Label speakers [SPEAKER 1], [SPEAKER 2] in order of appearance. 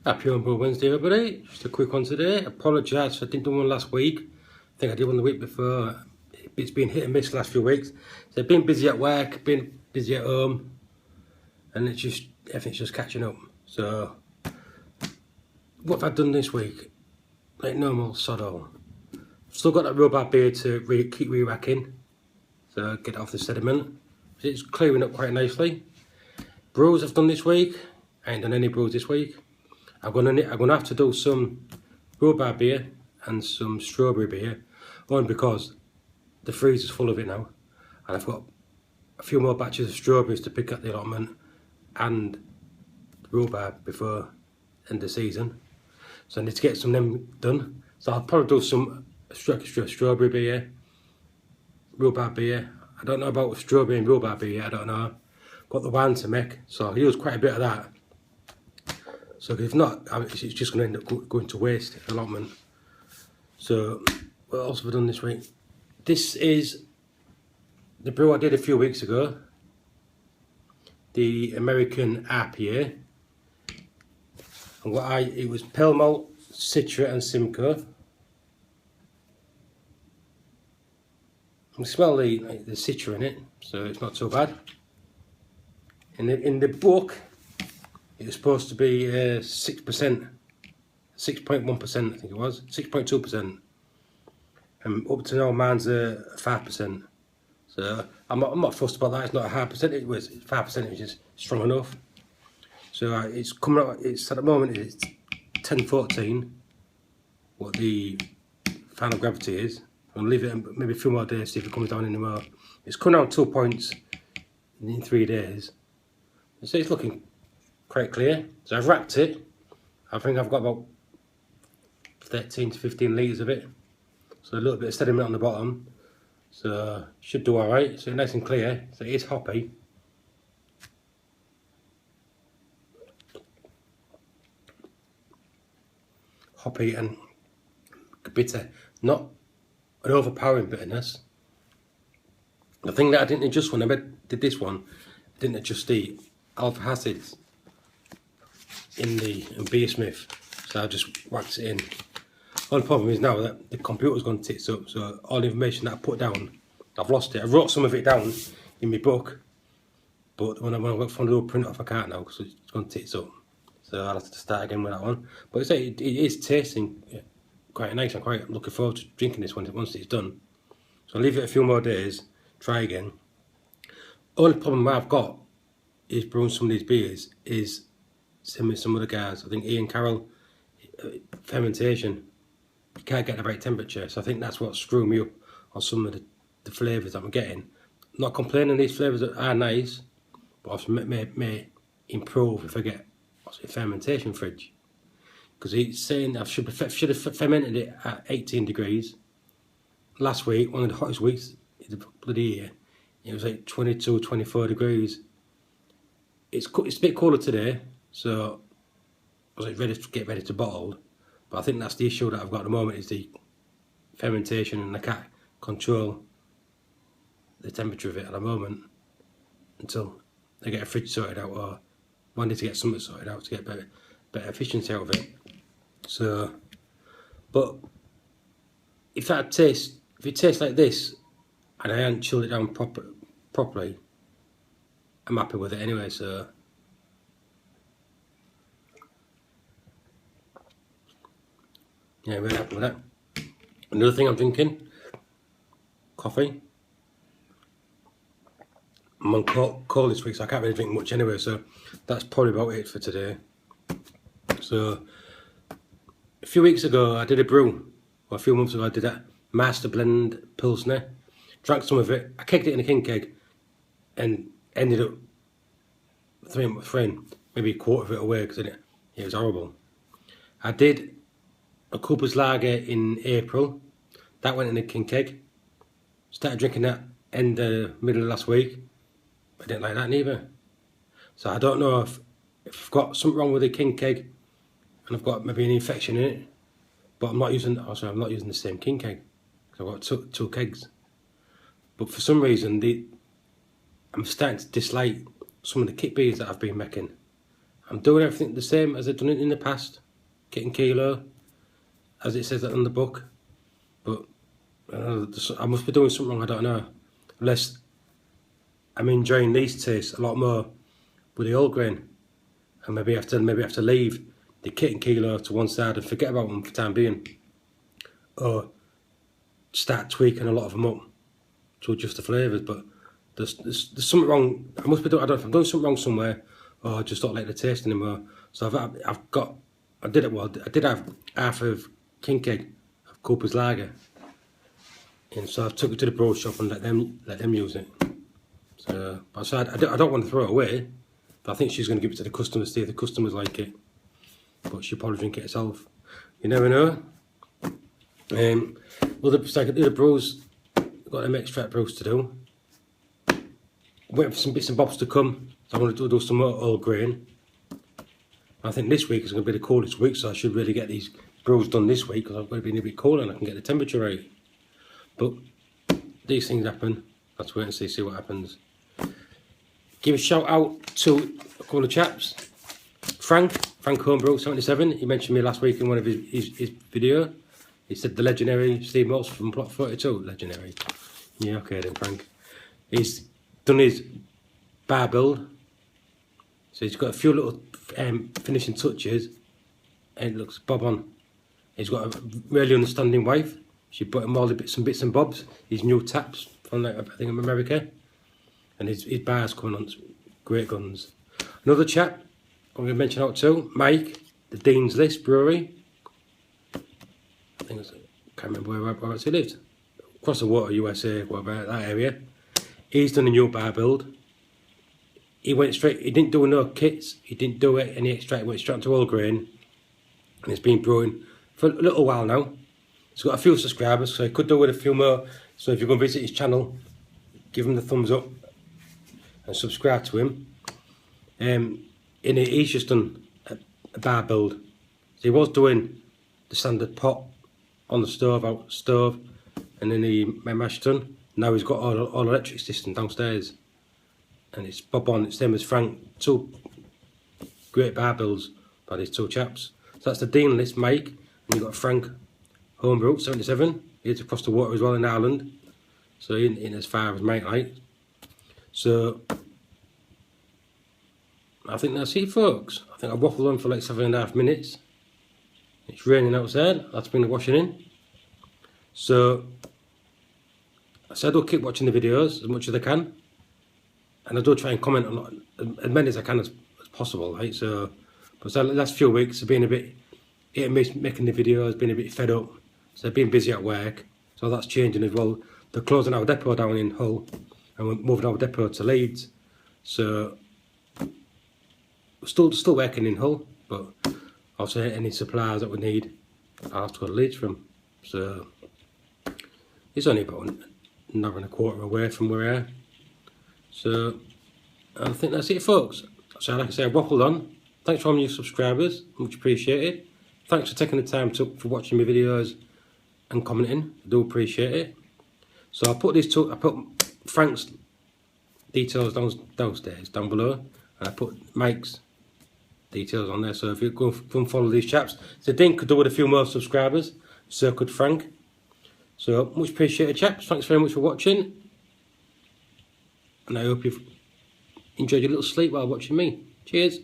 [SPEAKER 1] Happy Humble Wednesday, everybody. Just a quick one today. Apologise for I didn't do one last week. I think I did one the week before. It's been hit and miss the last few weeks. So I've been busy at work, been busy at home, and everything's just catching up. So what have I done this week? Like normal, sod all. Still got that rhubarb beer to keep re-racking, so get it off the sediment. It's clearing up quite nicely. Brews I've done this week. I ain't done any brews this week. I'm gonna have to do some rhubarb beer and some strawberry beer, only because the freezer's full of it now, and I've got a few more batches of strawberries to pick at the allotment and rhubarb before end of season. So I need to get some of them done. So I'll probably do some strawberry beer, rhubarb beer. I don't know about strawberry and rhubarb beer. I don't know. Got the wine to make, so I'll use quite a bit of that. So if not, it's just going to end up going to waste, the allotment. So what else have I done this week? This is the brew I did a few weeks ago. The American IPA. And it was pale malt, Citra and Simcoe. I can smell the Citra in it, so it's not so bad. In the book, it was supposed to be 6%, 6.1%, I think it was, 6.2%. And up to now, mine's 5%. So I'm not fussed about that. It's not a high percentage. It's 5%, which is strong enough. So it's coming out. It's at the moment it's 10:14. What the final gravity is. I'll leave it maybe a few more days, see if it comes down anymore. It's come down 2 points in 3 days. So it's looking quite clear. So I've racked it. I think I've got about 13 to 15 litres of it. So a little bit of sediment on the bottom. So should do alright. So nice and clear. So it is hoppy. Hoppy and bitter. Not an overpowering bitterness. The thing that I didn't adjust when I did this one, I didn't adjust the alpha acids in the beer smith, so I just whacked it in. Only problem is now that the computer's gone tits up, so all the information that I put down, I've lost it. I wrote some of it down in my book, but when I went for a little print off, I can't now because it's gone tits up. So I'll have to start again with that one. But it is tasting quite nice. I'm quite looking forward to drinking this once it's done. So I'll leave it a few more days, try again. Only problem I've got is brewing some of these beers is same with some other guys. I think Ian Carroll, fermentation, you can't get the right temperature. So I think that's what's screwing me up on some of the flavours that I'm getting. I'm not complaining, these flavours are nice, but also may improve if I get a fermentation fridge. Because he's saying I should have fermented it at 18 degrees. Last week, one of the hottest weeks of the bloody year, it was like 22, 24 degrees. It's a bit cooler today, so I was like ready to bottle. But I think that's the issue that I've got at the moment is the fermentation, and I can't control the temperature of it at the moment until I get a fridge sorted out, or I need to get something sorted out to get better efficiency out of it. So, but if it tastes like this, and I hadn't chilled it down properly, I'm happy with it anyway. So yeah, really happy with that. Another thing I'm drinking, coffee. I'm on cold this week, so I can't really drink much anyway, so that's probably about it for today. So a few weeks ago I did a brew, or a few months ago I did that Master Blend Pilsner. Drank some of it, I kegged it in a king keg and ended up throwing maybe a quarter of it away because it was horrible. I did a Cooper's Lager in April, that went in a king keg. Started drinking that middle of last week. I didn't like that neither. So I don't know if I've got something wrong with the king keg and I've got maybe an infection in it. But I'm not using the same king keg. So I've got two kegs. But for some reason I'm starting to dislike some of the kit beers that I've been making. I'm doing everything the same as I've done it in the past, getting kilo, as it says on the book. But I must be doing something wrong, I don't know. Unless I'm enjoying these tastes a lot more with the whole grain. And maybe I have to leave the kit and kilo to one side and forget about them for the time being. Or start tweaking a lot of them up to adjust the flavours. But there's something wrong. I must be doing, I don't know if I'm doing something wrong somewhere, or I just don't like the taste anymore. So I did have half of King Keg of Cooper's Lager. And so I took it to the brew shop and let them use it. So I don't want to throw it away, but I think she's going to give it to the customers, see if the customers like it. But she'll probably drink it herself. You never know. Other brews, got them extract brews to do. Waiting for some bits and bobs to come. So I want to do some more all grain. I think this week is going to be the coolest week, so I should really get these brews done this week because I've got to be a bit cooler and I can get the temperature right. But these things happen. Let's wait and see what happens. Give a shout out to a couple of chaps. Frank Homebrew 77. He mentioned me last week in one of his video. He said the legendary Steve Moss from Plot 42. Legendary. Yeah, okay then, Frank. He's done his bar build. So he's got a few little finishing touches. And it looks bob on. He's got a really understanding wife. She bought him all some bits and bobs. His new taps from, I think, America. And his bar's coming on. Great guns. Another chap I'm going to mention out too. Mike, the Dean's List Brewery. I think I can't remember where he lived. Across the water, USA, whatever, that area. He's done a new bar build. He went straight, he didn't do no kits, he didn't do any extract, he went straight to all grain. And it's been brewing for a little while now. He's got a few subscribers, so he could do with a few more. So if you're going to visit his channel, give him the thumbs up and subscribe to him. He's just done a bar build. So he was doing the standard pot on the stove, and then he mashed done. Now he's got all electric system downstairs, and it's bob on. It's same as Frank. Two great bar builds by these two chaps. So that's the Dean List, Mike, and you've got Frank Homebrew 77. He's across the water as well in Ireland, so he ain't as far as Mike like. So I think that's it, folks. I think I waffled on for like 7.5 minutes. It's raining outside. That's been the washing in. So I said I'll keep watching the videos as much as I can, and I do try and comment on as many as I can as possible, right? So, but the last few weeks have been a bit hit and miss making the videos, been a bit fed up. So I've been busy at work, so that's changing as well. They're closing our depot down in Hull, and we're moving our depot to Leeds. So we're still working in Hull, but also any suppliers that we need, I'll have to go to Leeds from. So it's only about an hour and a quarter away from where we are. So I think that's it, folks. So like I say, I waffled on. Thanks for all my new subscribers, much appreciated. Thanks for taking the time for watching my videos and commenting. I do appreciate it. So I put Frank's details downstairs, down below, and I put Mike's details on there. So if you go and follow these chaps, so Dean could do with a few more subscribers, so could Frank. So much appreciated, chaps. Thanks very much for watching, and I hope you've enjoyed your little sleep while watching me. Cheers.